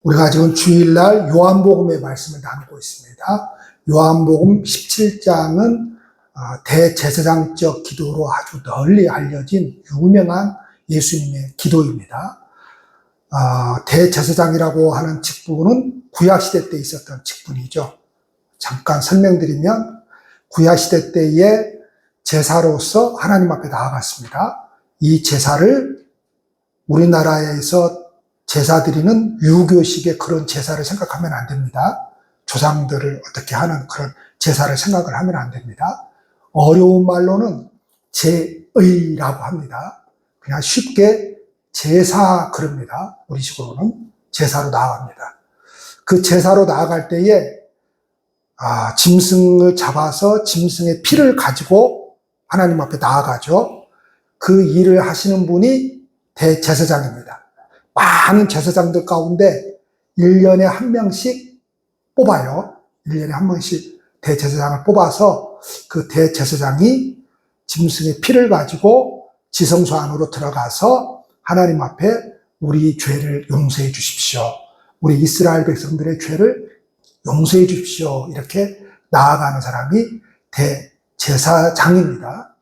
우리가 지금 주일날 요한복음의 말씀을 나누고 있습니다. 요한복음 17장은 대제사장적 기도로 아주 널리 알려진 유명한 예수님의 기도입니다. 대제사장이라고 하는 직분은 구약시대 때 있었던 직분이죠. 잠깐 설명드리면 구약시대 때의 제사로서 하나님 앞에 나아갔습니다. 이 제사를 우리나라에서 제사 드리는 유교식의 그런 제사를 생각하면 안 됩니다. 조상들을 어떻게 하는 그런 제사를 생각을 하면 안 됩니다. 어려운 말로는 제의라고 합니다. 그냥 쉽게 제사 그럽니다. 우리식으로는 제사로 나아갑니다. 그 제사로 나아갈 때에 짐승을 잡아서 짐승의 피를 가지고 하나님 앞에 나아가죠. 그 일을 하시는 분이 대제사장입니다. 많은 제사장들 가운데 1년에 한 명씩 뽑아요. 1년에 한 명씩 대제사장을 뽑아서 그 대제사장이 짐승의 피를 가지고 지성소 안으로 들어가서 하나님 앞에 우리 죄를 용서해 주십시오. 우리 이스라엘 백성들의 죄를 용서해 주십시오. 이렇게 나아가는 사람이 대제사장입니다.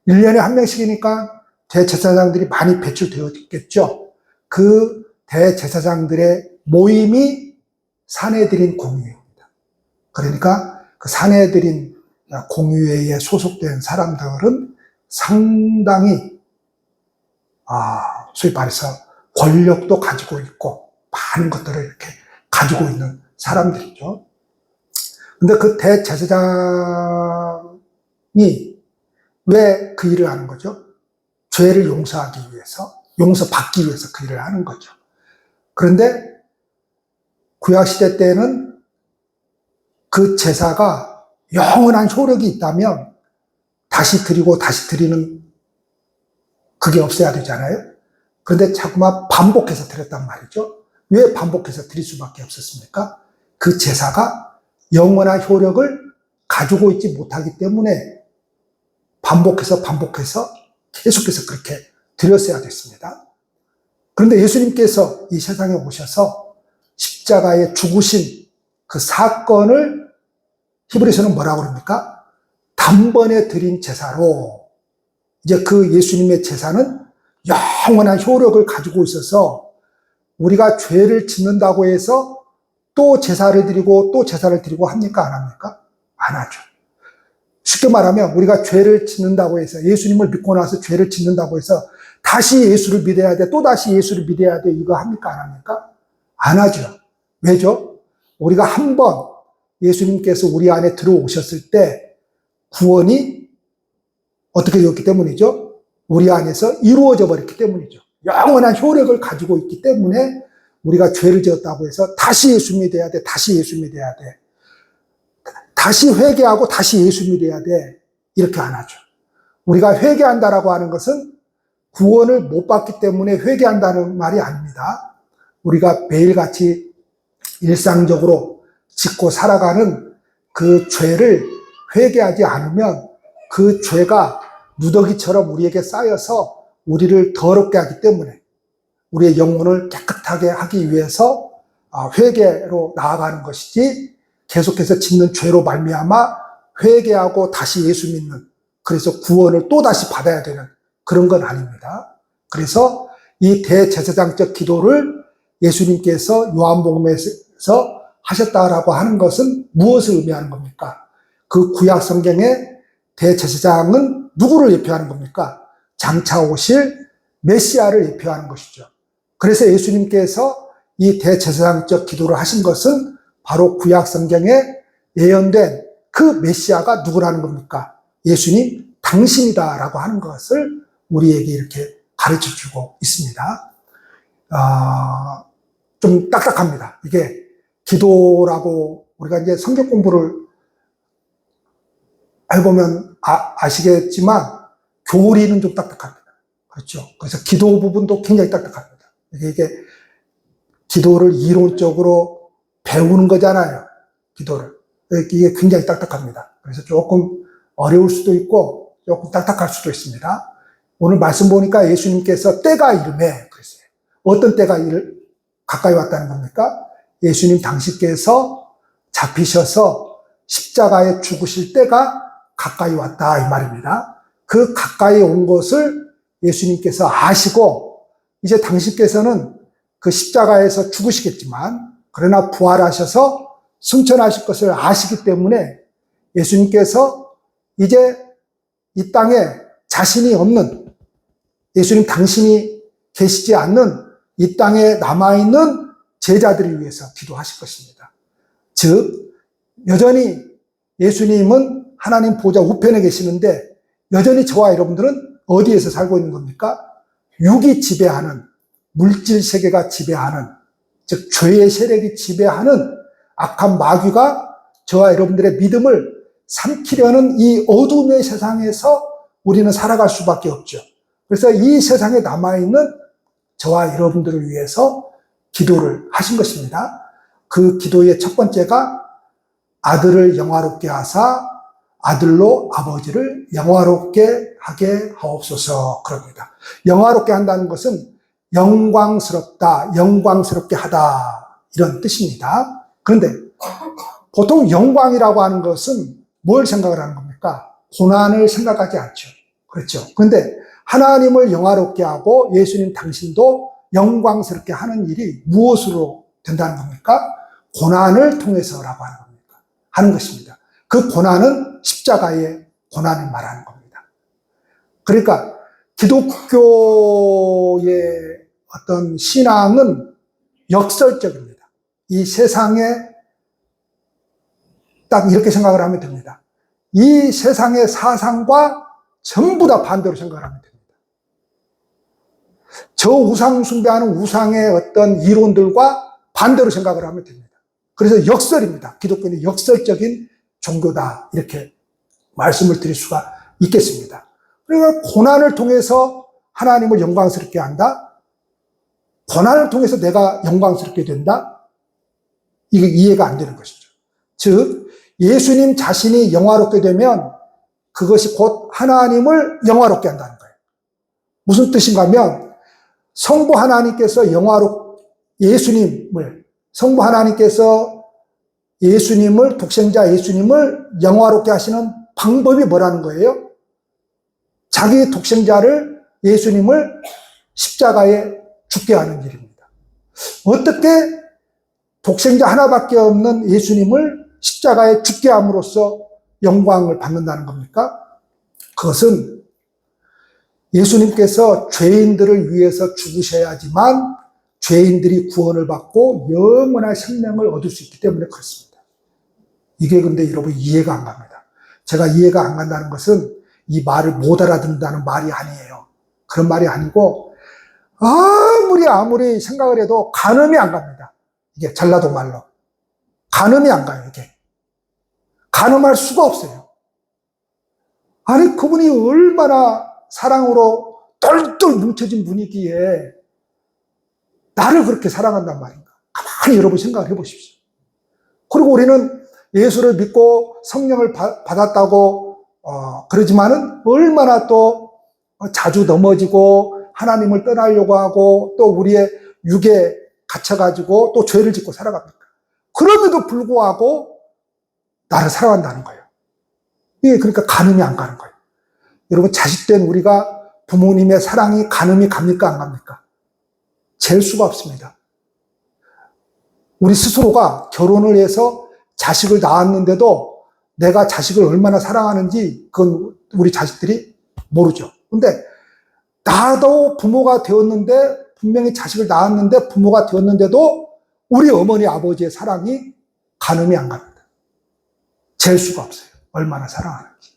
1년에 한 명씩이니까 대제사장들이 많이 배출되어 있겠죠. 그 대제사장들의 모임이 사내들인 공유회입니다. 그러니까 그 사내들인 공유회에 소속된 사람들은 상당히 소위 말해서 권력도 가지고 있고 많은 것들을 이렇게 가지고 있는 사람들이죠. 근데 그 대제사장이 왜 그 일을 하는 거죠? 죄를 용서하기 위해서, 용서받기 위해서 그 일을 하는 거죠. 그런데 구약시대 때는 그 제사가 영원한 효력이 있다면 다시 드리고 다시 드리는 그게 없어야 되잖아요. 그런데 자꾸만 반복해서 드렸단 말이죠. 왜 반복해서 드릴 수밖에 없었습니까? 그 제사가 영원한 효력을 가지고 있지 못하기 때문에 반복해서 계속해서 그렇게 드렸어야 됐습니다. 그런데 예수님께서 이 세상에 오셔서 십자가에 죽으신 그 사건을 히브리서는 뭐라고 그럽니까? 단번에 드린 제사로, 이제 그 예수님의 제사는 영원한 효력을 가지고 있어서 우리가 죄를 짓는다고 해서 또 제사를 드리고 또 제사를 드리고 합니까? 안 합니까? 안 하죠. 쉽게 말하면 우리가 죄를 짓는다고 해서, 예수님을 믿고 나서 죄를 짓는다고 해서 다시 예수를 믿어야 돼, 또 다시 예수를 믿어야 돼, 이거 합니까? 안 합니까? 안 하죠. 왜죠? 우리가 한 번 예수님께서 우리 안에 들어오셨을 때 구원이 어떻게 되었기 때문이죠? 우리 안에서 이루어져 버렸기 때문이죠. 영원한 효력을 가지고 있기 때문에 우리가 죄를 지었다고 해서 다시 예수 믿어야 돼, 다시 예수 믿어야 돼, 다시 회개하고 다시 예수 믿어야 돼, 이렇게 안 하죠. 우리가 회개한다라고 하는 것은 구원을 못 받기 때문에 회개한다는 말이 아닙니다. 우리가 매일같이 일상적으로 짓고 살아가는 그 죄를 회개하지 않으면 그 죄가 누더기처럼 우리에게 쌓여서 우리를 더럽게 하기 때문에 우리의 영혼을 깨끗하게 하기 위해서 회개로 나아가는 것이지, 계속해서 짓는 죄로 말미암아 회개하고 다시 예수 믿는, 그래서 구원을 또 다시 받아야 되는 그런 건 아닙니다. 그래서 이 대제사장적 기도를 예수님께서 요한복음에서 하셨다라고 하는 것은 무엇을 의미하는 겁니까? 그 구약 성경의 대제사장은 누구를 예표하는 겁니까? 장차 오실 메시아를 예표하는 것이죠. 그래서 예수님께서 이 대제사장적 기도를 하신 것은 바로 구약 성경에 예언된 그 메시아가 누구라는 겁니까? 예수님 당신이다라고 하는 것을 우리에게 이렇게 가르쳐주고 있습니다. 좀 딱딱합니다. 이게 기도라고, 우리가 이제 성경 공부를 해보면 아시겠지만 교리는 좀 딱딱합니다. 그렇죠? 그래서 기도 부분도 굉장히 딱딱합니다. 이게 기도를 이론적으로 배우는 거잖아요. 기도를. 이게 굉장히 딱딱합니다. 그래서 조금 어려울 수도 있고 조금 딱딱할 수도 있습니다. 오늘 말씀 보니까 예수님께서 때가 이름에 그랬어요. 어떤 때가 가까이 왔다는 겁니까? 예수님 당신께서 잡히셔서 십자가에 죽으실 때가 가까이 왔다 이 말입니다. 그 가까이 온 것을 예수님께서 아시고 이제 당신께서는 그 십자가에서 죽으시겠지만 그러나 부활하셔서 승천하실 것을 아시기 때문에 예수님께서 이제 이 땅에 자신이 없는, 예수님 당신이 계시지 않는 이 땅에 남아있는 제자들을 위해서 기도하실 것입니다. 즉 여전히 예수님은 하나님 보좌 우편에 계시는데 여전히 저와 여러분들은 어디에서 살고 있는 겁니까? 육이 지배하는, 물질 세계가 지배하는, 즉 죄의 세력이 지배하는 악한 마귀가 저와 여러분들의 믿음을 삼키려는 이 어둠의 세상에서 우리는 살아갈 수밖에 없죠. 그래서 이 세상에 남아있는 저와 여러분들을 위해서 기도를 하신 것입니다. 그 기도의 첫 번째가 아들을 영화롭게 하사 아들로 아버지를 영화롭게 하게 하옵소서 그럽니다. 영화롭게 한다는 것은 영광스럽다, 영광스럽게 하다 이런 뜻입니다. 그런데 보통 영광이라고 하는 것은 뭘 생각을 하는 겁니까? 고난을 생각하지 않죠. 그렇죠. 그런데 하나님을 영화롭게 하고 예수님 당신도 영광스럽게 하는 일이 무엇으로 된다는 겁니까? 고난을 통해서라고 하는 것입니다. 그 고난은 십자가의 고난을 말하는 겁니다. 그러니까 기독교의 어떤 신앙은 역설적입니다. 이 세상에 딱 이렇게 생각을 하면 됩니다. 이 세상의 사상과 전부 다 반대로 생각을 하면 됩니다. 저 우상 숭배하는 우상의 어떤 이론들과 반대로 생각을 하면 됩니다. 그래서 역설입니다. 기독교는 역설적인 종교다 이렇게 말씀을 드릴 수가 있겠습니다. 그러니까 고난을 통해서 하나님을 영광스럽게 한다. 고난을 통해서 내가 영광스럽게 된다. 이게 이해가 안 되는 것이죠. 즉 예수님 자신이 영화롭게 되면 그것이 곧 하나님을 영화롭게 한다는 거예요. 무슨 뜻인가 하면 성부 하나님께서 성부 하나님께서 예수님을, 독생자 예수님을 영화롭게 하시는 방법이 뭐라는 거예요? 자기 독생자를, 예수님을 십자가에 죽게 하는 일입니다. 어떻게 독생자 하나밖에 없는 예수님을 십자가에 죽게 함으로써 영광을 받는다는 겁니까? 그것은 예수님께서 죄인들을 위해서 죽으셔야지만 죄인들이 구원을 받고 영원한 생명을 얻을 수 있기 때문에 그렇습니다. 이게 근데 여러분 이해가 안 갑니다. 제가 이해가 안 간다는 것은 이 말을 못 알아듣는다는 말이 아니에요. 그런 말이 아니고 아무리 생각을 해도 가늠이 안 갑니다. 이게 전라도 말로. 가늠이 안 가요, 이게. 가늠할 수가 없어요. 아니, 그분이 얼마나 사랑으로 똘똘 뭉쳐진 분이기에 나를 그렇게 사랑한단 말인가. 가만히 여러분 생각을 해보십시오. 그리고 우리는 예수를 믿고 성령을 받았다고 그러지만은 얼마나 또 자주 넘어지고 하나님을 떠나려고 하고 또 우리의 육에 갇혀가지고 또 죄를 짓고 살아갑니까? 그럼에도 불구하고 나를 사랑한다는 거예요. 이게 그러니까 가늠이 안 가는 거예요. 여러분 자식된 우리가 부모님의 사랑이 가늠이 갑니까 안 갑니까? 잴 수가 없습니다. 우리 스스로가 결혼을 해서 자식을 낳았는데도 내가 자식을 얼마나 사랑하는지 그건 우리 자식들이 모르죠. 근데 나도 부모가 되었는데 분명히 자식을 낳았는데 부모가 되었는데도 우리 어머니 아버지의 사랑이 가늠이 안 갑니다. 잴 수가 없어요. 얼마나 사랑하는지.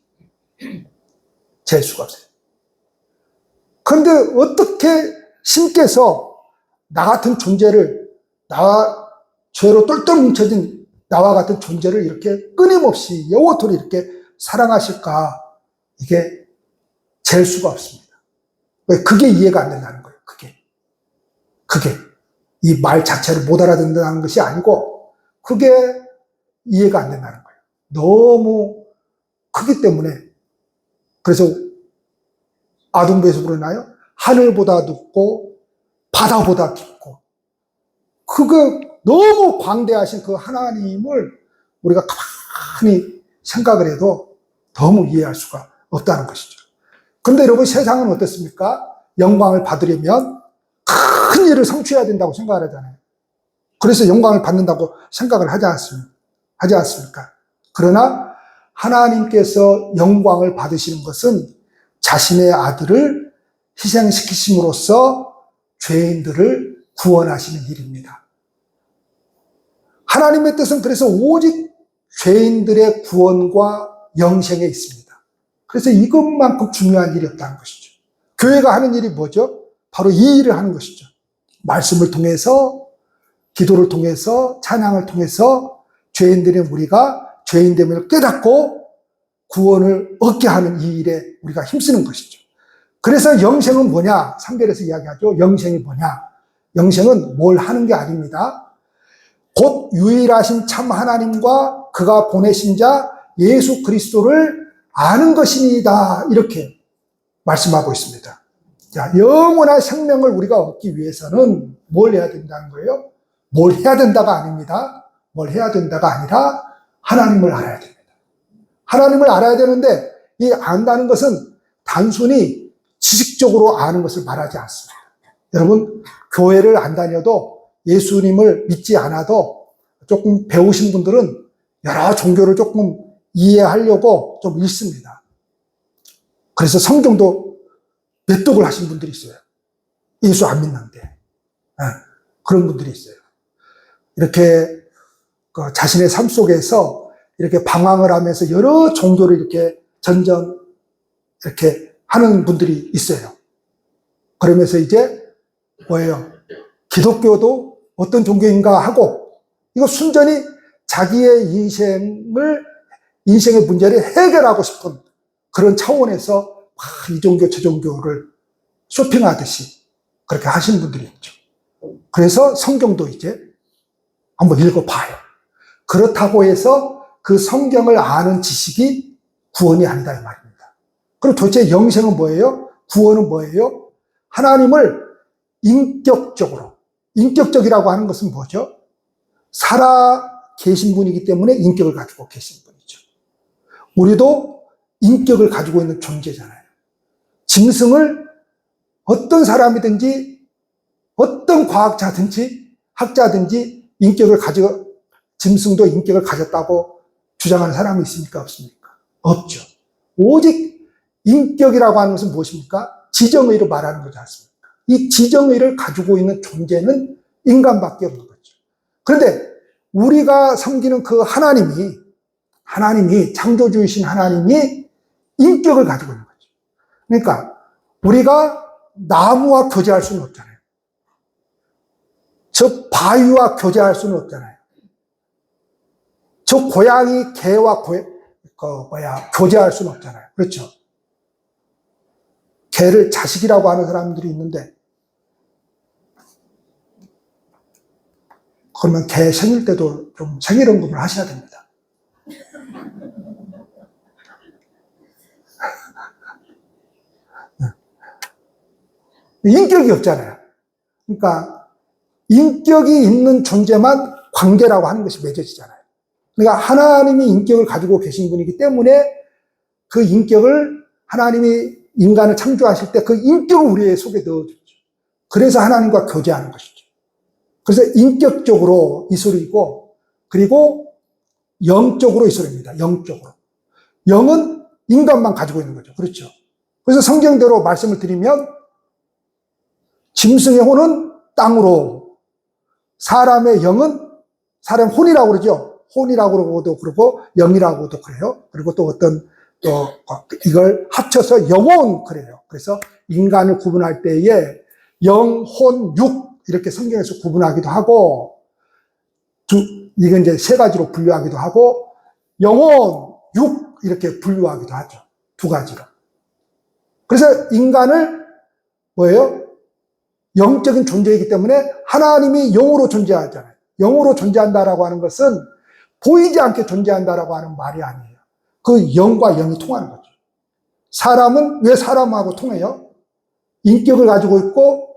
잴 수가 없어요. 그런데 어떻게 신께서 나 같은 존재를, 나와 죄로 똘똘 뭉쳐진 나와 같은 존재를 이렇게 끊임없이 영원토록 이렇게 사랑하실까? 이게 잴 수가 없습니다. 왜? 그게 이해가 안 된다는 거예요. 그게 이 말 자체를 못 알아듣는다는 것이 아니고 그게 이해가 안 된다는 거예요. 너무 크기 때문에. 그래서 아동부에서 부르나요? 하늘보다 높고 바다보다 깊고 그거 너무 광대하신 그 하나님을 우리가 가만히 생각을 해도 너무 이해할 수가 없다는 것이죠. 그런데 여러분, 세상은 어떻습니까? 영광을 받으려면 큰 일을 성취해야 된다고 생각을 하잖아요. 그래서 영광을 받는다고 생각을 하지 않습니까? 그러나 하나님께서 영광을 받으시는 것은 자신의 아들을 희생시키심으로써 죄인들을 구원하시는 일입니다. 하나님의 뜻은 그래서 오직 죄인들의 구원과 영생에 있습니다. 그래서 이것만큼 중요한 일이 없다는 것이죠. 교회가 하는 일이 뭐죠? 바로 이 일을 하는 것이죠. 말씀을 통해서, 기도를 통해서, 찬양을 통해서 죄인들인 우리가 죄인됨을 깨닫고 구원을 얻게 하는 이 일에 우리가 힘쓰는 것이죠. 그래서 영생은 뭐냐? 3절에서 이야기하죠. 영생이 뭐냐? 영생은 뭘 하는 게 아닙니다. 곧 유일하신 참 하나님과 그가 보내신 자 예수 그리스도를 아는 것이니이다. 이렇게 말씀하고 있습니다. 자, 영원한 생명을 우리가 얻기 위해서는 뭘 해야 된다는 거예요? 뭘 해야 된다가 아닙니다. 뭘 해야 된다가 아니라 하나님을 알아야 됩니다. 하나님을 알아야 되는데 이 안다는 것은 단순히 지식적으로 아는 것을 말하지 않습니다. 여러분, 교회를 안 다녀도 예수님을 믿지 않아도 조금 배우신 분들은 여러 종교를 조금 이해하려고 좀 읽습니다. 그래서 성경도 뇌독을 하신 분들이 있어요. 예수 안 믿는데. 그런 분들이 있어요. 이렇게 자신의 삶 속에서 이렇게 방황을 하면서 여러 종교를 이렇게 이렇게 하는 분들이 있어요. 그러면서 이제 뭐예요? 기독교도 어떤 종교인가 하고 이거 순전히 자기의 인생의 문제를 해결하고 싶은 그런 차원에서 이 종교 저 종교를 쇼핑하듯이 그렇게 하시는 분들이 있죠. 그래서 성경도 이제 한번 읽어봐요. 그렇다고 해서 그 성경을 아는 지식이 구원이 아니다 이 말입니다. 그럼 도대체 영생은 뭐예요? 구원은 뭐예요? 하나님을 인격적이라고 하는 것은 뭐죠? 살아 계신 분이기 때문에 인격을 가지고 계신 분이죠. 우리도 인격을 가지고 있는 존재잖아요. 짐승을 어떤 사람이든지 어떤 과학자든지 학자든지 짐승도 인격을 가졌다고 주장하는 사람이 있습니까? 없습니까? 없죠. 오직 인격이라고 하는 것은 무엇입니까? 지정의로 말하는 거지 않습니까? 이 지정의를 가지고 있는 존재는 인간밖에 없는 거죠. 그런데 우리가 섬기는 그 하나님이 창조주이신 하나님이 인격을 가지고 있는 거죠. 그러니까 우리가 나무와 교제할 수는 없잖아요. 저 바위와 교제할 수는 없잖아요. 저 고양이, 개와 교제할 수는 없잖아요. 그렇죠? 개를 자식이라고 하는 사람들이 있는데, 그러면 개 생일 때도 좀 생일언급을 하셔야 됩니다. 인격이 없잖아요. 그러니까 인격이 있는 존재만 관계라고 하는 것이 맺어지잖아요. 그러니까 하나님이 인격을 가지고 계신 분이기 때문에 그 인격을 하나님이 인간을 창조하실 때 그 인격을 우리의 속에 넣어줬죠. 그래서 하나님과 교제하는 것이죠. 그래서 인격적으로 이소리이고, 그리고 영적으로 이소리입니다. 영적으로. 영은 인간만 가지고 있는 거죠. 그렇죠. 그래서 성경대로 말씀을 드리면 짐승의 혼은 땅으로, 사람의 영은 사람 혼이라고 그러죠. 혼이라고도 그러고 영이라고도 그래요. 그리고 또 이걸 합쳐서 영혼 그래요. 그래서 인간을 구분할 때에 영, 혼, 육 이렇게 성경에서 구분하기도 하고, 이건 이제 세 가지로 분류하기도 하고, 영혼, 육 이렇게 분류하기도 하죠. 두 가지로. 그래서 인간을 뭐예요? 영적인 존재이기 때문에 하나님이 영으로 존재하잖아요. 영으로 존재한다라고 하는 것은 보이지 않게 존재한다라고 하는 말이 아니에요. 그 영과 영이 통하는 거죠. 사람은 왜 사람하고 통해요? 인격을 가지고 있고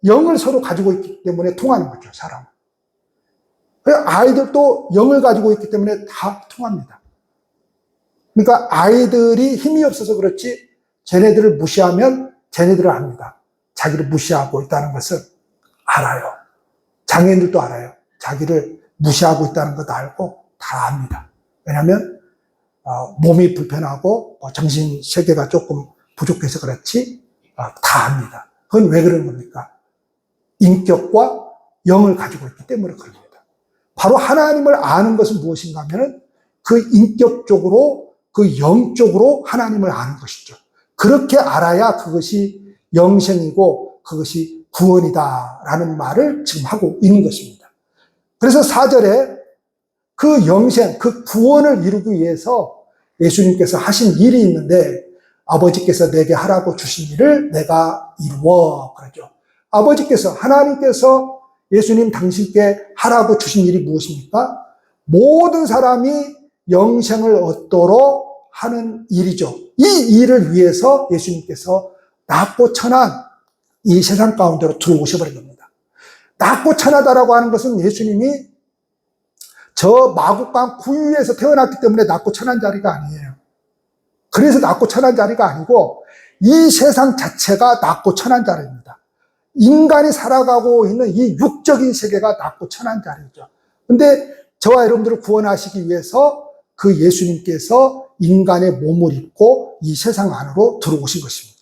영을 서로 가지고 있기 때문에 통하는 거죠, 사람은. 아이들도 영을 가지고 있기 때문에 다 통합니다. 그러니까 아이들이 힘이 없어서 그렇지 쟤네들을 무시하면 쟤네들을 압니다. 자기를 무시하고 있다는 것을 알아요. 장애인들도 알아요. 자기를 무시하고 있다는 것도 알고 다 압니다. 왜냐하면 몸이 불편하고 정신 세계가 조금 부족해서 그렇지 다 압니다. 그건 왜 그런 겁니까? 인격과 영을 가지고 있기 때문에 그럽니다. 바로 하나님을 아는 것은 무엇인가 하면 그 인격적으로 그 영적으로 하나님을 아는 것이죠. 그렇게 알아야 그것이 영생이고 그것이 구원이다라는 말을 지금 하고 있는 것입니다. 그래서 4절에 그 영생, 그 구원을 이루기 위해서 예수님께서 하신 일이 있는데 아버지께서 내게 하라고 주신 일을 내가 이루어 그러죠. 아버지께서 하나님께서 예수님 당신께 하라고 주신 일이 무엇입니까? 모든 사람이 영생을 얻도록 하는 일이죠. 이 일을 위해서 예수님께서 낮고 천한 이 세상 가운데로 들어오셔버린 겁니다. 낮고 천하다라고 하는 것은 예수님이 저 마국간 구유에서 태어났기 때문에 낮고 천한 자리가 아니에요. 그래서 낮고 천한 자리가 아니고 이 세상 자체가 낮고 천한 자리입니다. 인간이 살아가고 있는 이 육적인 세계가 낮고 천한 자리죠. 근데 저와 여러분들을 구원하시기 위해서 그 예수님께서 인간의 몸을 입고 이 세상 안으로 들어오신 것입니다.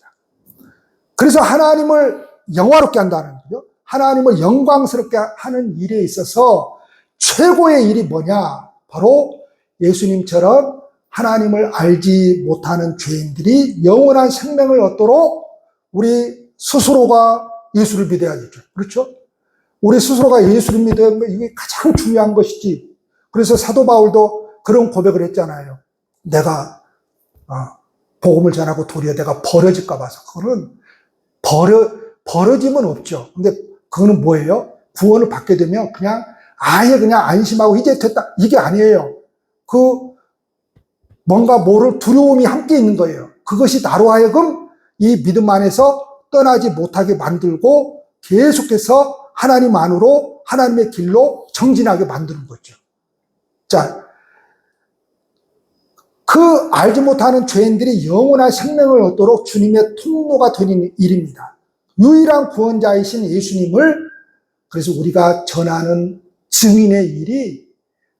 그래서 하나님을 영화롭게 한다는 거죠. 하나님을 영광스럽게 하는 일에 있어서 최고의 일이 뭐냐? 바로 예수님처럼 하나님을 알지 못하는 죄인들이 영원한 생명을 얻도록 우리 스스로가 예수를 믿어야겠죠. 그렇죠? 우리 스스로가 예수를 믿는 거 이게 가장 중요한 것이지. 그래서 사도 바울도 그런 고백을 했잖아요. 내가 복음을 전하고 도리어 내가 버려질까 봐서. 그거는 버려짐은 없죠. 근데 그거는 뭐예요? 구원을 받게 되면 그냥 아예 그냥 안심하고 이제 됐다. 이게 아니에요. 뭔가 모를 두려움이 함께 있는 거예요. 그것이 나로 하여금 이 믿음 안에서 떠나지 못하게 만들고 계속해서 하나님 안으로 하나님의 길로 정진하게 만드는 거죠. 자, 그 알지 못하는 죄인들이 영원한 생명을 얻도록 주님의 통로가 되는 일입니다. 유일한 구원자이신 예수님을 그래서 우리가 전하는 증인의 일이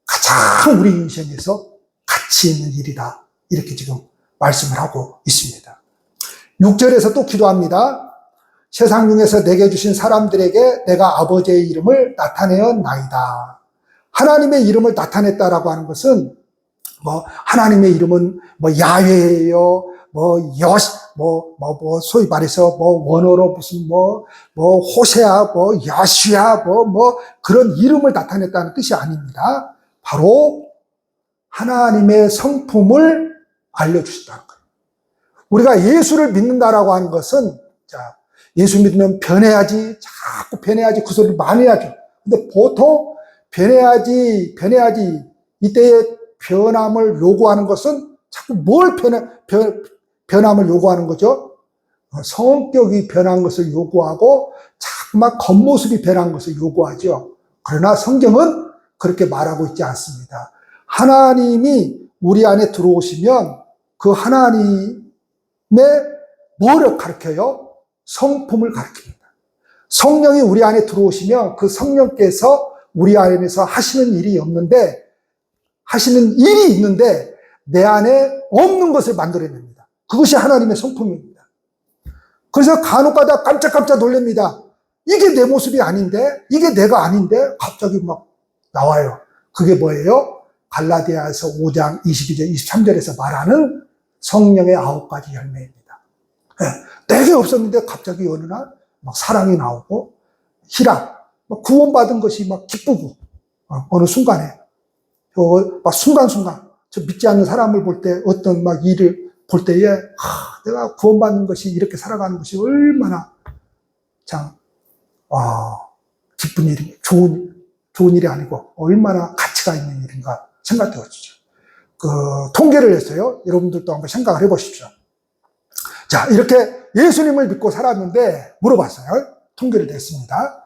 가장 우리 인생에서 가치 있는 일이다. 이렇게 지금 말씀을 하고 있습니다. 6절에서 또 기도합니다. 세상 중에서 내게 주신 사람들에게 내가 아버지의 이름을 나타내었나이다. 하나님의 이름을 나타냈다라고 하는 것은 하나님의 이름은 야훼예요. 소위 말해서 원어로 무슨 호세아, 야시아, 그런 이름을 나타냈다는 뜻이 아닙니다. 바로 하나님의 성품을 알려주셨다는 거예요. 우리가 예수를 믿는다라고 하는 것은, 예수 믿으면 변해야지, 자꾸 변해야지, 그 소리를 많이 하죠. 근데 보통 변해야지, 이때의 변함을 요구하는 것은 자꾸 뭘 변함을 요구하는 거죠? 성격이 변한 것을 요구하고 자꾸 막 겉모습이 변한 것을 요구하죠. 그러나 성경은 그렇게 말하고 있지 않습니다. 하나님이 우리 안에 들어오시면 그 하나님의 뭐를 가르쳐요? 성품을 가르칩니다. 성령이 우리 안에 들어오시면 그 성령께서 우리 안에서 하시는 일이 있는데 내 안에 없는 것을 만들어냅니다. 그것이 하나님의 성품입니다. 그래서 간혹가다 깜짝깜짝 놀랍니다. 이게 내 모습이 아닌데, 이게 내가 아닌데 갑자기 막 나와요. 그게 뭐예요? 갈라디아서 5장 22절 23절에서 말하는 성령의 9가지 열매입니다. 내게 없었는데 갑자기 어느 날 막 사랑이 나오고 희락, 구원받은 것이 막 기쁘고 어느 순간에 막 순간순간 저 믿지 않는 사람을 볼 때 어떤 막 일을 볼 때에 내가 구원받는 것이 이렇게 살아가는 것이 얼마나 참 기쁜 일이 좋은 일이 아니고 얼마나 가치가 있는 일인가 생각되어지죠. 통계를 했어요. 여러분들도 한번 생각을 해보십시오. 자, 이렇게 예수님을 믿고 살았는데 물어봤어요. 통계를 냈습니다.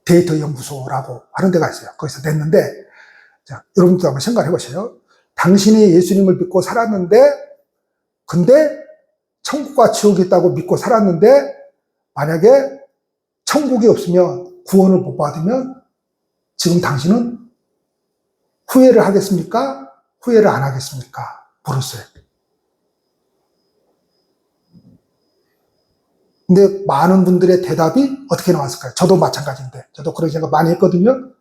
데이터 연구소라고 하는 데가 있어요. 거기서 냈는데, 자, 여러분도 한번 생각해 보세요. 당신이 예수님을 믿고 살았는데, 근데 천국과 지옥이 있다고 믿고 살았는데, 만약에 천국이 없으면 구원을 못 받으면 지금 당신은 후회를 하겠습니까? 후회를 안 하겠습니까? 물었어요. 근데 많은 분들의 대답이 어떻게 나왔을까요? 저도 마찬가지인데, 저도 그런 생각 많이 했거든요.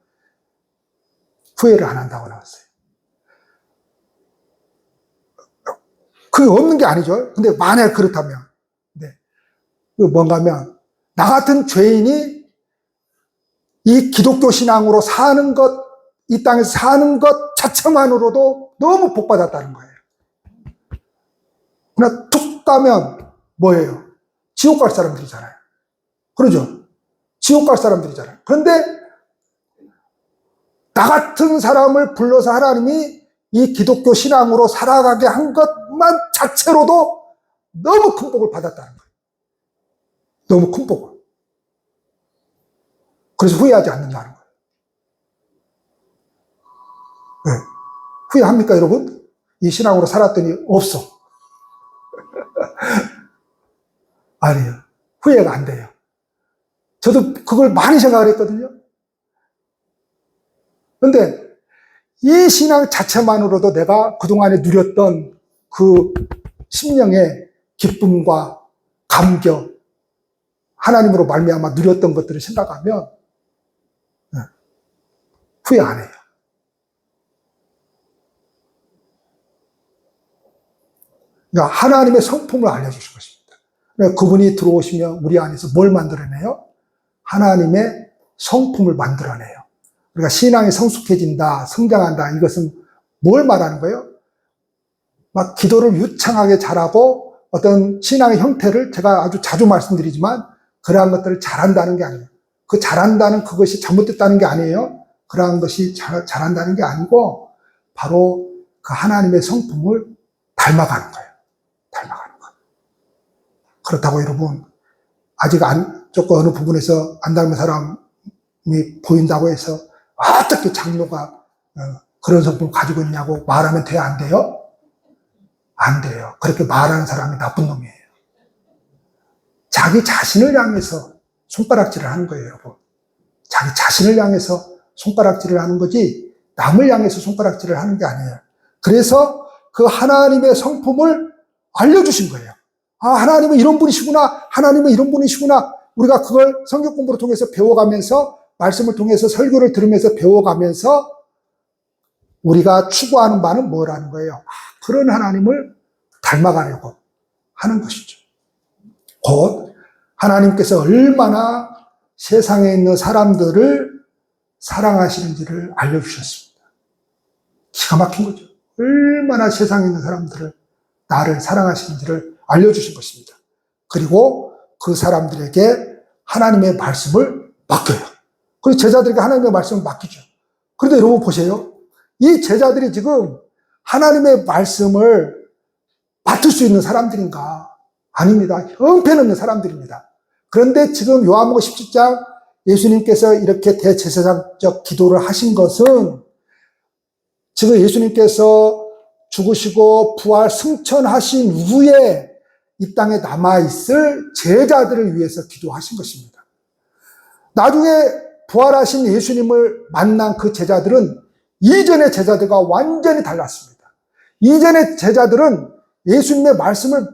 후회를 안 한다고 나왔어요. 그게 없는 게 아니죠. 근데 만약 그렇다면, 네. 뭔가 하면, 나 같은 죄인이 이 기독교 신앙으로 사는 것, 이 땅에서 사는 것 자체만으로도 너무 복받았다는 거예요. 그러나 툭 가면 뭐예요? 지옥 갈 사람들이잖아요. 그러죠? 지옥 갈 사람들이잖아요. 그런데 나 같은 사람을 불러서 하나님이 이 기독교 신앙으로 살아가게 한 것만 자체로도 너무 큰 복을 받았다는 거예요. 너무 큰 복을. 그래서 후회하지 않는다는 거예요. 네. 후회합니까, 여러분? 이 신앙으로 살았더니 없어. 아니에요. 후회가 안 돼요. 저도 그걸 많이 생각을 했거든요. 그런데 이 신앙 자체만으로도 내가 그동안에 누렸던 그 심령의 기쁨과 감격, 하나님으로 말미암아 누렸던 것들을 생각하면 후회 안 해요. 그러니까 하나님의 성품을 알려주신 것입니다. 그러니까 그분이 들어오시면 우리 안에서 뭘 만들어내요? 하나님의 성품을 만들어내요. 우리가 신앙이 성숙해진다, 성장한다, 이것은 뭘 말하는 거예요? 막 기도를 유창하게 잘하고 어떤 신앙의 형태를 제가 아주 자주 말씀드리지만 그러한 것들을 잘한다는 게 아니에요. 그 잘한다는 그것이 잘못됐다는 게 아니에요. 그러한 것이 잘한다는 게 아니고 바로 그 하나님의 성품을 닮아가는 거예요. 닮아가는 거예요. 그렇다고 여러분 아직 조금 어느 부분에서 안 닮은 사람이 보인다고 해서 어떻게 장로가 그런 성품을 가지고 있냐고 말하면 돼요? 안 돼요? 안 돼요. 그렇게 말하는 사람이 나쁜 놈이에요. 자기 자신을 향해서 손가락질을 하는 거예요, 여러분. 자기 자신을 향해서 손가락질을 하는 거지 남을 향해서 손가락질을 하는 게 아니에요. 그래서 그 하나님의 성품을 알려주신 거예요. 아, 하나님은 이런 분이시구나. 하나님은 이런 분이시구나. 우리가 그걸 성경 공부를 통해서 배워가면서 말씀을 통해서 설교를 들으면서 배워가면서 우리가 추구하는 바는 뭐라는 거예요? 그런 하나님을 닮아가려고 하는 것이죠. 곧 하나님께서 얼마나 세상에 있는 사람들을 사랑하시는지를 알려주셨습니다. 기가 막힌 거죠. 얼마나 세상에 있는 사람들을 나를 사랑하시는지를 알려주신 것입니다. 그리고 그 사람들에게 하나님의 말씀을 맡겨요. 그리고 제자들에게 하나님의 말씀을 맡기죠. 그런데 여러분 보세요. 이 제자들이 지금 하나님의 말씀을 맡을 수 있는 사람들인가? 아닙니다. 형편없는 사람들입니다. 그런데 지금 요한복음 17장 예수님께서 이렇게 대제사장적 기도를 하신 것은 지금 예수님께서 죽으시고 부활 승천하신 후에 이 땅에 남아있을 제자들을 위해서 기도하신 것입니다. 나중에 부활하신 예수님을 만난 그 제자들은 이전의 제자들과 완전히 달랐습니다. 이전의 제자들은 예수님의 말씀을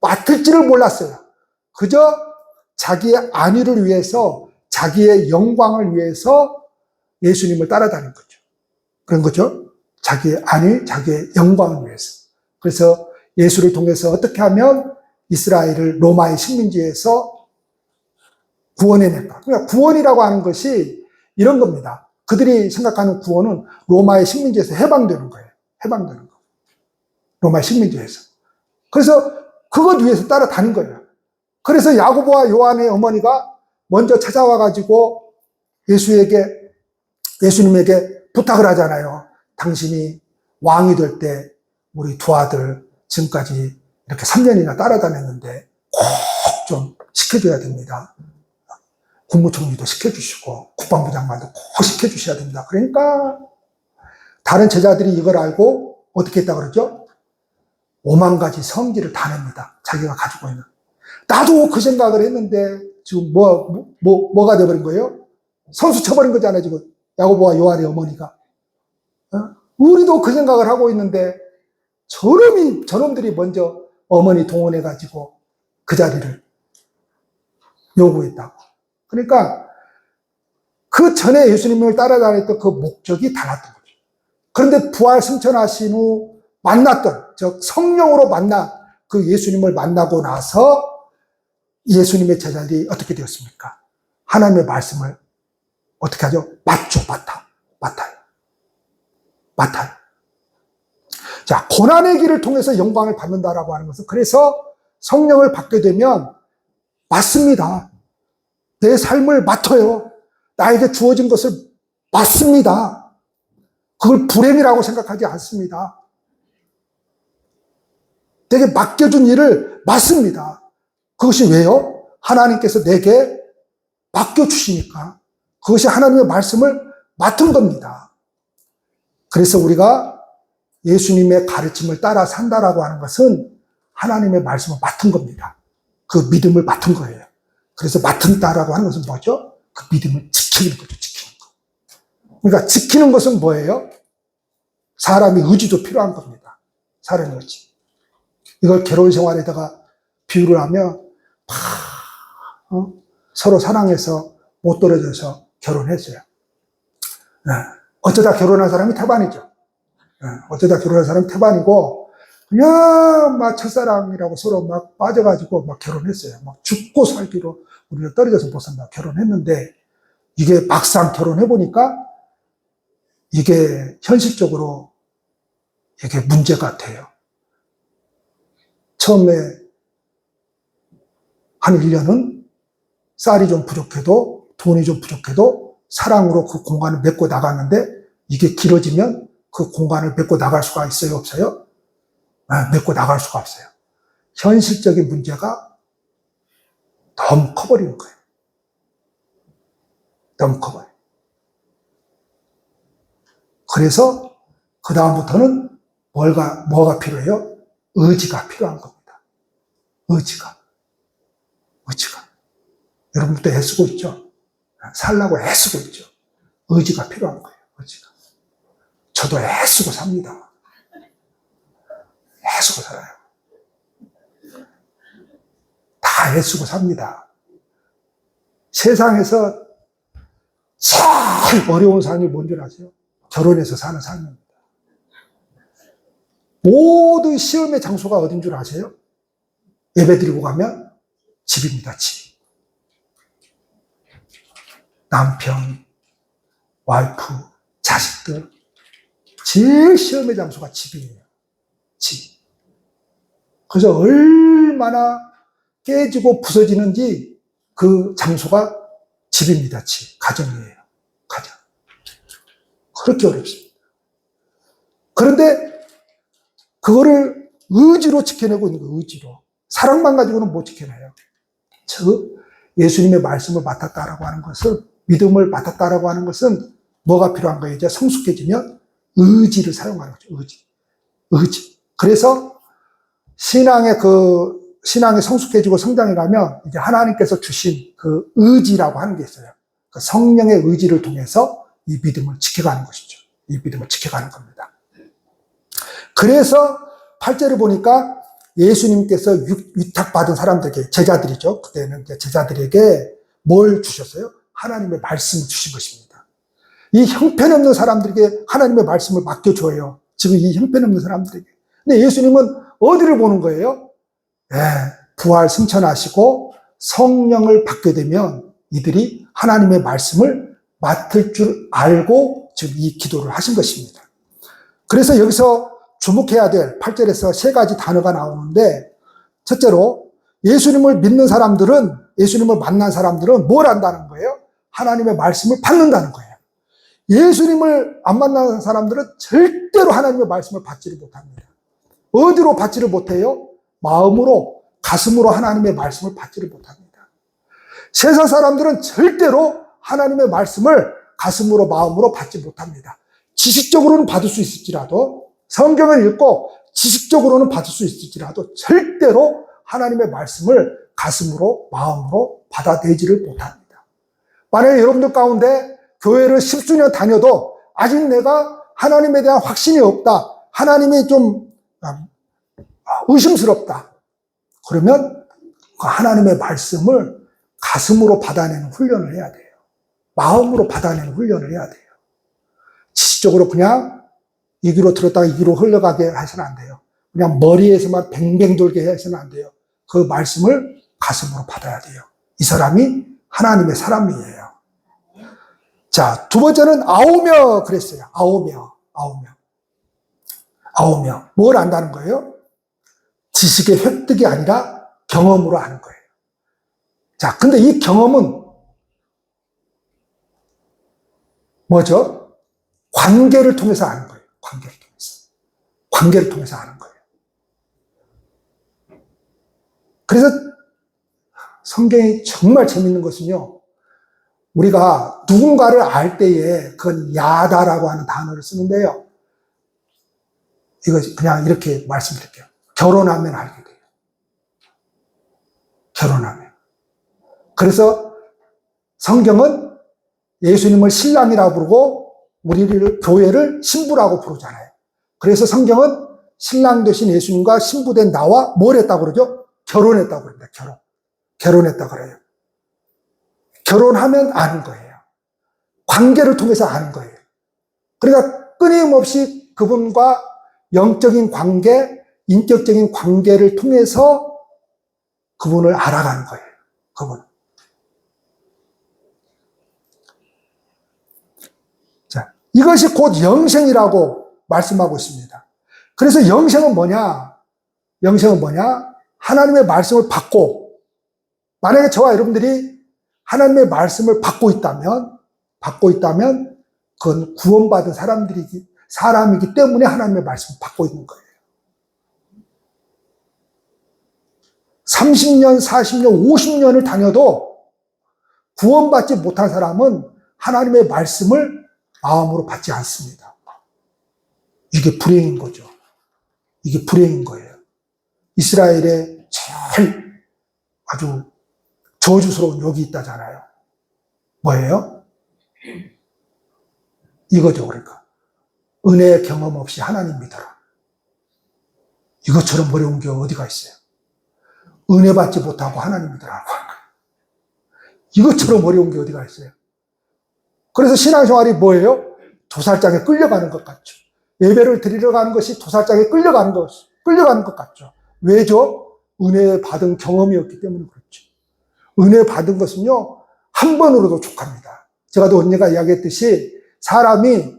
맡을지를 몰랐어요. 그저 자기의 안위를 위해서, 자기의 영광을 위해서 예수님을 따라다닌 거죠. 그런 거죠. 자기의 안위, 자기의 영광을 위해서. 그래서 예수를 통해서 어떻게 하면 이스라엘을 로마의 식민지에서 구원해낼까. 그러니까 구원이라고 하는 것이 이런 겁니다. 그들이 생각하는 구원은 로마의 식민지에서 해방되는 거예요. 해방되는 거. 로마의 식민지에서. 그래서 그것 위해서 따라다닌 거예요. 그래서 야고보와 요한의 어머니가 먼저 찾아와가지고 예수님에게 부탁을 하잖아요. 당신이 왕이 될 때 우리 두 아들 지금까지 이렇게 3년이나 따라다녔는데 꼭 좀 시켜줘야 됩니다. 국무총리도 시켜주시고 국방부 장관도 꼭 시켜주셔야 됩니다. 그러니까 다른 제자들이 이걸 알고 어떻게 했다 그러죠? 5만 가지 성질을 다 냅니다. 자기가 가지고 있는. 나도 그 생각을 했는데 지금 뭐가 돼버린 거예요? 선수 쳐버린 거잖아요, 지금. 야고보와 요한의 어머니가. 우리도 그 생각을 하고 있는데 저놈들이 먼저 어머니 동원해가지고 그 자리를 요구했다고. 그러니까 그 전에 예수님을 따라다녔던 그 목적이 달랐던 거죠. 그런데 부활 승천하신 후 만났던, 즉 성령으로 만난 그 예수님을 만나고 나서 예수님의 제자들이 어떻게 되었습니까? 하나님의 말씀을 어떻게 하죠? 맡아요. 자, 고난의 길을 통해서 영광을 받는다라고 하는 것은, 그래서 성령을 받게 되면 맞습니다. 내 삶을 맡아요. 나에게 주어진 것을 맡습니다. 그걸 불행이라고 생각하지 않습니다. 내게 맡겨준 일을 맡습니다. 그것이 왜요? 하나님께서 내게 맡겨주시니까. 그것이 하나님의 말씀을 맡은 겁니다. 그래서 우리가 예수님의 가르침을 따라 산다라고 하는 것은 하나님의 말씀을 맡은 겁니다. 그 믿음을 맡은 거예요. 그래서 맡은다라고 하는 것은 뭐죠? 그 믿음을 지키는 거죠, 지키는 거. 그러니까 지키는 것은 뭐예요? 사람의 의지도 필요한 겁니다. 사람의 의지. 이걸 결혼 생활에다가 비유를 하면, 서로 사랑해서 못 떨어져서 결혼했어요. 어쩌다 결혼한 사람이 태반이죠. 어쩌다 결혼한 사람이 태반이고, 그냥 막 첫사랑이라고 서로 막 빠져가지고 막 결혼했어요. 막 죽고 살기로 우리가 떨어져서 못 산다 결혼했는데, 이게 막상 결혼해보니까 이게 현실적으로 이게 문제가 돼요. 처음에 한 1년은 쌀이 좀 부족해도 돈이 좀 부족해도 사랑으로 그 공간을 메꿔 나갔는데, 이게 길어지면 그 공간을 메꿔 나갈 수가 있어요, 없어요? 메꿔 나갈 수가 없어요. 현실적인 문제가 너무 커버리는 거예요. 너무 커버려요. 그래서 그 다음부터는 뭐가 필요해요? 의지가 필요한 겁니다. 의지가. 여러분도 애쓰고 있죠? 살라고 애쓰고 있죠? 의지가 필요한 거예요, 의지가. 저도 애쓰고 삽니다. 애쓰고 살아요. 다 애쓰고 삽니다. 세상에서 제일 어려운 삶이 뭔지 아세요? 결혼해서 사는 삶입니다. 모든 시험의 장소가 어딘 줄 아세요? 예배 드리고 가면 집입니다, 집. 남편, 와이프, 자식들. 제일 시험의 장소가 집이에요. 집. 그래서 얼마나 깨지고 부서지는지 그 장소가 집입니다, 집. 가정이에요. 가정. 그렇게 어렵습니다. 그런데 그거를 의지로 지켜내고 있는 거예요, 의지로. 사랑만 가지고는 못 지켜내요. 즉, 예수님의 말씀을 맡았다라고 하는 것은, 믿음을 맡았다라고 하는 것은 뭐가 필요한 거예요? 이제 성숙해지면 의지를 사용하는 거죠, 의지. 그래서 신앙이 성숙해지고 성장해 가면 이제 하나님께서 주신 그 의지라고 하는 게 있어요. 그 성령의 의지를 통해서 이 믿음을 지켜가는 것이죠. 이 믿음을 지켜가는 겁니다. 그래서 8절을 보니까 예수님께서 위탁받은 사람들에게, 제자들이죠. 그때는 제자들에게 뭘 주셨어요? 하나님의 말씀을 주신 것입니다. 이 형편없는 사람들에게 하나님의 말씀을 맡겨줘요. 지금 이 형편없는 사람들에게. 근데 예수님은 어디를 보는 거예요? 부활 승천하시고 성령을 받게 되면 이들이 하나님의 말씀을 맡을 줄 알고 지금 이 기도를 하신 것입니다. 그래서 여기서 주목해야 될 8절에서 세 가지 단어가 나오는데, 첫째로 예수님을 믿는 사람들은, 예수님을 만난 사람들은 뭘 한다는 거예요? 하나님의 말씀을 받는다는 거예요. 예수님을 안 만나는 사람들은 절대로 하나님의 말씀을 받지를 못합니다. 어디로 받지를 못해요? 마음으로, 가슴으로 하나님의 말씀을 받지를 못합니다. 세상 사람들은 절대로 하나님의 말씀을 가슴으로 마음으로 받지 못합니다. 지식적으로는 받을 수 있을지라도, 성경을 읽고 지식적으로는 받을 수 있을지라도 절대로 하나님의 말씀을 가슴으로 마음으로 받아들이지를 못합니다. 만약에 여러분들 가운데 교회를 10수년 다녀도 아직 내가 하나님에 대한 확신이 없다, 하나님이 좀 의심스럽다, 그러면 그 하나님의 말씀을 가슴으로 받아내는 훈련을 해야 돼요. 마음으로 받아내는 훈련을 해야 돼요. 지식적으로 그냥 이 귀로 들었다가 이 귀로 흘러가게 해서는 안 돼요. 그냥 머리에서만 뱅뱅 돌게 해서는 안 돼요. 그 말씀을 가슴으로 받아야 돼요. 이 사람이 하나님의 사람이에요. 자, 두 번째는 아우며 그랬어요. 아우며. 뭘 안다는 거예요? 지식의 획득이 아니라 경험으로 아는 거예요. 자, 근데 이 경험은 뭐죠? 관계를 통해서 아는 거예요. 관계를 통해서 아는 거예요. 그래서 성경이 정말 재밌는 것은요, 우리가 누군가를 알 때에 그건 야다라고 하는 단어를 쓰는데요. 이거 그냥 이렇게 말씀드릴게요. 결혼하면 알게 돼요. 결혼하면. 그래서 성경은 예수님을 신랑이라고 부르고 우리를 교회를 신부라고 부르잖아요. 그래서 성경은 신랑 되신 예수님과 신부된 나와 뭘 했다고 그러죠? 결혼했다고 그럽니다. 결혼했다고 그래요. 결혼하면 아는 거예요. 관계를 통해서 아는 거예요. 그러니까 끊임없이 그분과 영적인 관계, 인격적인 관계를 통해서 그분을 알아가는 거예요. 그분. 자, 이것이 곧 영생이라고 말씀하고 있습니다. 그래서 영생은 뭐냐? 하나님의 말씀을 받고, 만약에 저와 여러분들이 하나님의 말씀을 받고 있다면 그건 구원받은 사람이기 때문에 하나님의 말씀을 받고 있는 거예요. 30년, 40년, 50년을 다녀도 구원받지 못한 사람은 하나님의 말씀을 마음으로 받지 않습니다. 이게 불행인 거죠. 이게 불행인 거예요. 이스라엘에 제일 아주 저주스러운 욕이 있다잖아요. 뭐예요? 이거죠, 그러니까. 은혜의 경험 없이 하나님 믿어라. 이것처럼 어려운 게 어디가 있어요? 은혜 받지 못하고 하나님 믿으라고 하는 거예요. 이것처럼 어려운 게 어디가 있어요? 그래서 신앙생활이 뭐예요? 도살장에 끌려가는 것 같죠. 예배를 드리러 가는 것이 도살장에 끌려가는 것 같죠. 왜죠? 은혜 받은 경험이 없기 때문에 그렇죠. 은혜 받은 것은요, 한 번으로도 족합니다. 제가 또 언니가 이야기했듯이 사람이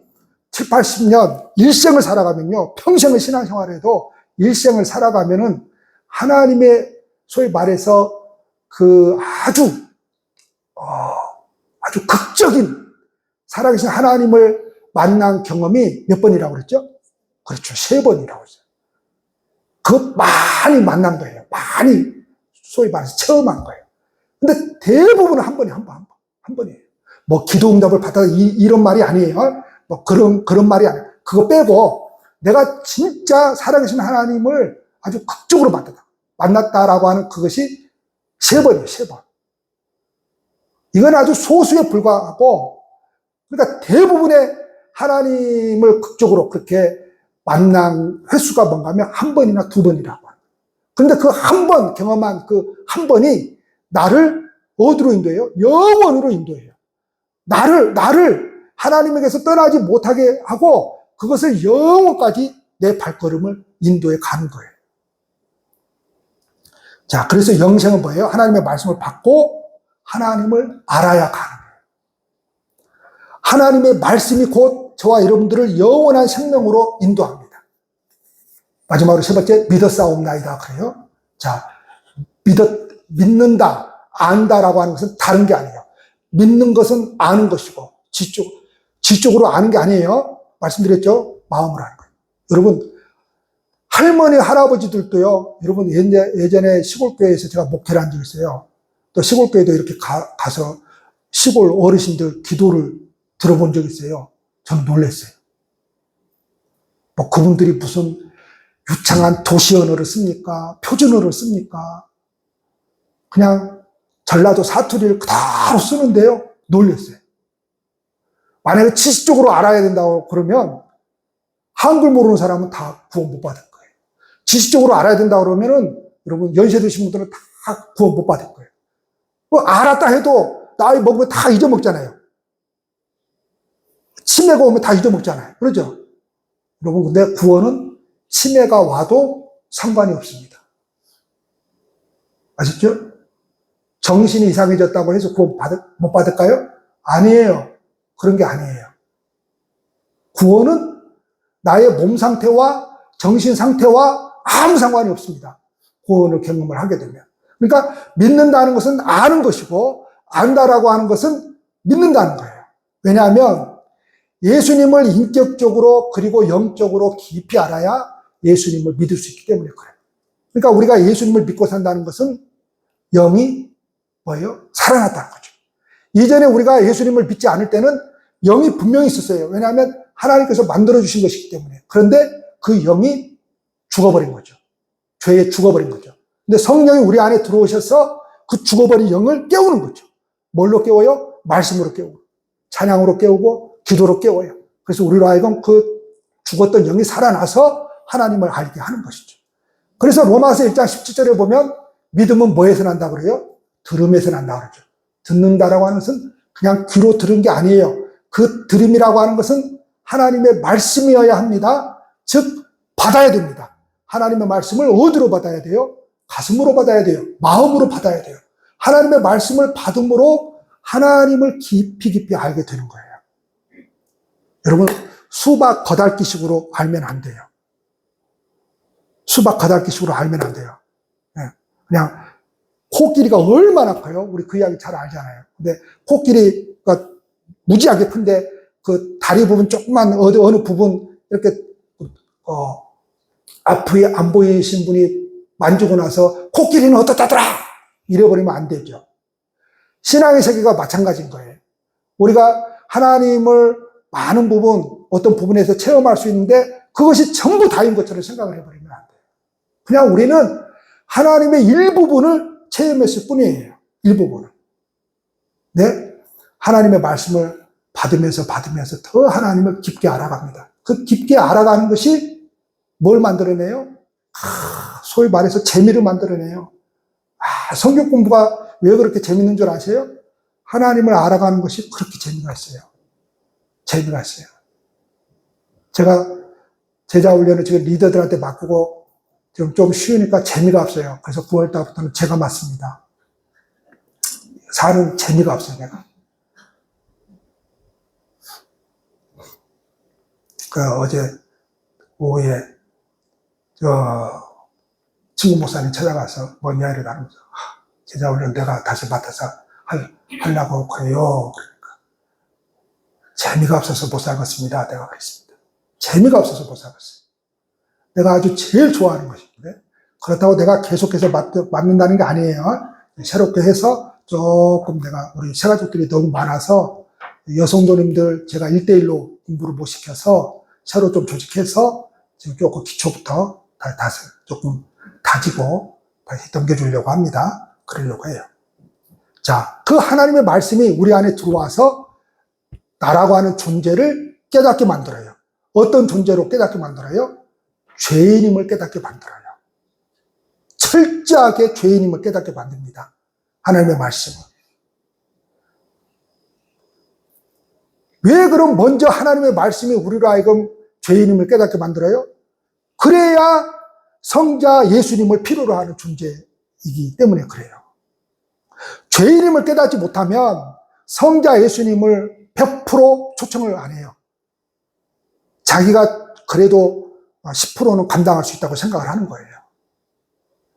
7, 80년 일생을 살아가면요, 평생을 신앙생활해도 일생을 살아가면은 하나님의 소위 말해서 그 아주 극적인 살아계신 하나님을 만난 경험이 몇 번이라고 그랬죠? 그렇죠. 3번이라고 했어요. 그 많이 만난 거예요. 많이 소위 말해서 체험한 거예요. 근데 대부분은 한 번이에요. 뭐 기도응답을 받았다 이런 말이 아니에요. 뭐 그런 말이 아니에요. 그거 빼고 내가 진짜 살아계신 하나님을 아주 극적으로 만났다라고 하는 그것이 3번이에요. 3번. 이건 아주 소수에 불과하고, 그러니까 대부분의 하나님을 극적으로 그렇게 만난 횟수가 뭔가 하면 1번이나 2번이라고 합니다. 그런데 그 한 번 경험한 그 한 번이 나를 어디로 인도해요? 영원으로 인도해요. 나를 하나님에게서 떠나지 못하게 하고 그것을 영원까지 내 발걸음을 인도해 가는 거예요. 자, 그래서 영생은 뭐예요? 하나님의 말씀을 받고 하나님을 알아야 가는 거예요. 하나님의 말씀이 곧 저와 여러분들을 영원한 생명으로 인도합니다. 마지막으로 3번째, 믿었사옵나이다 그래요. 자, 믿는다, 안다라고 하는 것은 다른 게 아니에요. 믿는 것은 아는 것이고 지적으로 아는 게 아니에요. 말씀드렸죠? 마음으로 아는 거예요. 여러분, 할머니, 할아버지들도요, 여러분 예전에 시골교회에서 제가 목회를 한 적이 있어요. 또 시골교회도 이렇게 가서 시골 어르신들 기도를 들어본 적이 있어요. 저는 놀랐어요. 뭐 그분들이 무슨 유창한 도시 언어를 씁니까? 표준어를 씁니까? 그냥 전라도 사투리를 그대로 쓰는데요. 놀랐어요. 만약에 지식적으로 알아야 된다고 그러면 한글 모르는 사람은 다 구원 못 받을 거예요. 지식적으로 알아야 된다고 그러면은 여러분 연세 드신 분들은 다 구원 못 받을 거예요. 뭐 알았다 해도 나이 먹으면 다 잊어먹잖아요. 치매가 오면 다 잊어먹잖아요. 그러죠? 여러분 근데 구원은 치매가 와도 상관이 없습니다. 아셨죠? 정신이 이상해졌다고 해서 구원 못 받을까요? 아니에요. 그런 게 아니에요. 구원은 나의 몸 상태와 정신 상태와 아무 상관이 없습니다. 구원을 경험을 하게 되면. 그러니까 믿는다는 것은 아는 것이고 안다라고 하는 것은 믿는다는 거예요. 왜냐하면 예수님을 인격적으로 그리고 영적으로 깊이 알아야 예수님을 믿을 수 있기 때문에 그래요. 그러니까 우리가 예수님을 믿고 산다는 것은 영이 뭐예요? 살아났다는 거죠. 이전에 우리가 예수님을 믿지 않을 때는 영이 분명히 있었어요. 왜냐하면 하나님께서 만들어주신 것이기 때문에. 그런데 그 영이 죽어버린 거죠. 죄에 죽어버린 거죠. 근데 성령이 우리 안에 들어오셔서 그 죽어버린 영을 깨우는 거죠. 뭘로 깨워요? 말씀으로 깨우고, 찬양으로 깨우고, 기도로 깨워요. 그래서 우리로 하여금 그 죽었던 영이 살아나서 하나님을 알게 하는 것이죠. 그래서 로마서 1장 17절에 보면 믿음은 뭐에서 난다 그래요? 들음에서 난다 그러죠. 듣는다라고 하는 것은 그냥 귀로 들은 게 아니에요. 그 들음이라고 하는 것은 하나님의 말씀이어야 합니다. 즉 받아야 됩니다. 하나님의 말씀을 어디로 받아야 돼요? 가슴으로 받아야 돼요. 마음으로 받아야 돼요. 하나님의 말씀을 받음으로 하나님을 깊이 알게 되는 거예요. 여러분 수박 겉핥기식으로 알면 안 돼요. 수박 겉핥기식으로 알면 안 돼요. 그냥 코끼리가 얼마나 커요? 우리 그 이야기 잘 알잖아요. 근데 코끼리가 무지하게 큰데 그 다리 부분 조금만 어느 부분 이렇게 앞에 안 보이신 분이 만지고 나서 코끼리는 어떻다더라 이래버리면 안 되죠. 신앙의 세계가 마찬가지인 거예요. 우리가 하나님을 많은 부분 어떤 부분에서 체험할 수 있는데 그것이 전부 다인 것처럼 생각을 해버리면 안 돼요. 그냥 우리는 하나님의 일부분을 체험했을 뿐이에요. 일부분을. 네? 하나님의 말씀을 받으면서 더 하나님을 깊게 알아갑니다. 그 깊게 알아가는 것이 뭘 만들어내요? 소위 말해서 재미를 만들어내요. 성경 공부가 왜 그렇게 재밌는 줄 아세요? 하나님을 알아가는 것이 그렇게 재미가 있어요. 재미가 있어요. 제가 제자 훈련을 지금 리더들한테 맡기고 지금 좀 쉬우니까 재미가 없어요. 그래서 9월달부터는 제가 맡습니다. 사는 재미가 없어요, 내가. 어제 오후에 친구 목사님 찾아가서 뭔 이야기를 나누면서 제자 훈련 내가 다시 맡아서 하려고 그래요. 그러니까 재미가 없어서 못 살겠습니다. 내가 그랬습니다. 재미가 없어서 못 살겠어요. 내가 아주 제일 좋아하는 것인데 그렇다고 내가 계속해서 맡는다는 게 아니에요. 새롭게 해서 조금 내가 우리 새가족들이 너무 많아서 여성도님들 제가 1대1로 공부를 못 시켜서 새로 좀 조직해서 지금 조금 기초부터 다시 조금 다지고 다시 넘겨주려고 합니다. 그러려고 해요. 자, 그 하나님의 말씀이 우리 안에 들어와서 나라고 하는 존재를 깨닫게 만들어요. 어떤 존재로 깨닫게 만들어요? 죄인임을 깨닫게 만들어요. 철저하게 죄인임을 깨닫게 만듭니다. 하나님의 말씀은. 왜 그럼 먼저 하나님의 말씀이 우리로 하여금 죄인임을 깨닫게 만들어요? 그래야 성자 예수님을 필요로 하는 존재이기 때문에 그래요. 죄인임을 깨닫지 못하면 성자 예수님을 100% 초청을 안 해요. 자기가 그래도 10%는 감당할 수 있다고 생각을 하는 거예요.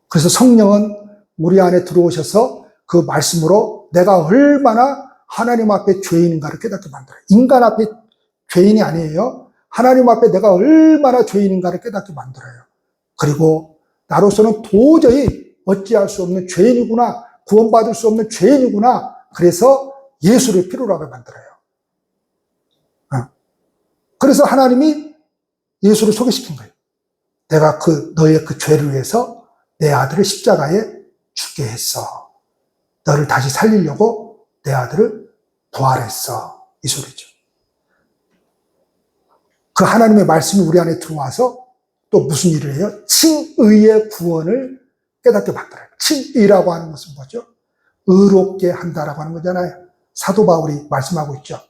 그래서 성령은 우리 안에 들어오셔서 그 말씀으로 내가 얼마나 하나님 앞에 죄인인가를 깨닫게 만들어요. 인간 앞에 죄인이 아니에요. 하나님 앞에 내가 얼마나 죄인인가를 깨닫게 만들어요. 그리고 나로서는 도저히 어찌할 수 없는 죄인이구나. 구원받을 수 없는 죄인이구나. 그래서 예수를 필요로 하게 만들어요. 그래서 하나님이 예수를 소개시킨 거예요. 내가 너의 그 죄를 위해서 내 아들을 십자가에 죽게 했어. 너를 다시 살리려고 내 아들을 부활했어. 이 소리죠. 그 하나님의 말씀이 우리 안에 들어와서 또 무슨 일을 해요? 칭의의 구원을 깨닫게 만들어요. 칭의라고 하는 것은 뭐죠? 의롭게 한다라고 하는 거잖아요. 사도 바울이 말씀하고 있죠.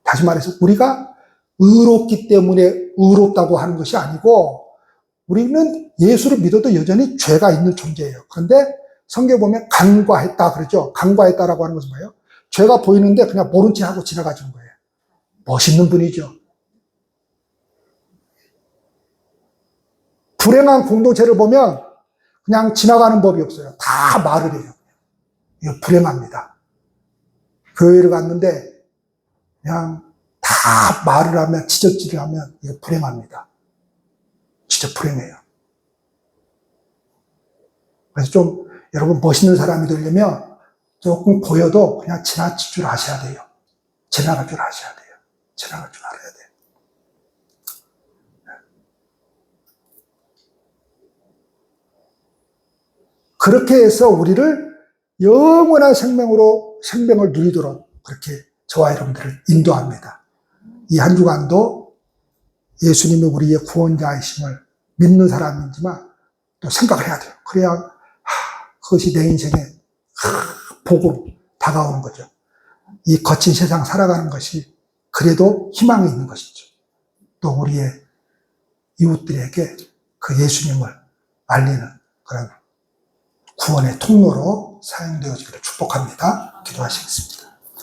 다시 말해서 우리가 의롭기 때문에 의롭다고 하는 것이 아니고 우리는 예수를 믿어도 여전히 죄가 있는 존재예요. 그런데 성경에 보면 간과했다 그러죠. 간과했다라고 하는 것은 뭐예요? 죄가 보이는데 그냥 모른 채 하고 지나가주는 거예요. 멋있는 분이죠. 불행한 공동체를 보면 그냥 지나가는 법이 없어요. 다 말을 해요. 이거 불행합니다. 교회를 갔는데 그냥 다 말을 하면 지적질을 하면 이거 불행합니다. 진짜 불행해요. 그래서 좀 여러분 멋있는 사람이 되려면 조금 보여도 그냥 지나칠 줄 아셔야 돼요. 지나갈 줄 아셔야 돼요. 지나갈 줄 알아야 돼요. 그렇게 해서 우리를 영원한 생명을 누리도록 그렇게 저와 여러분들을 인도합니다. 이 한 주간도 예수님이 우리의 구원자이심을 믿는 사람이지만 또 생각을 해야 돼요. 그래야 그것이 내 인생의 복으로 다가오는 거죠. 이 거친 세상 살아가는 것이 그래도 희망이 있는 것이죠. 또 우리의 이웃들에게 그 예수님을 알리는 그런 구원의 통로로 사용되어지기를 축복합니다. 기도하시겠습니다.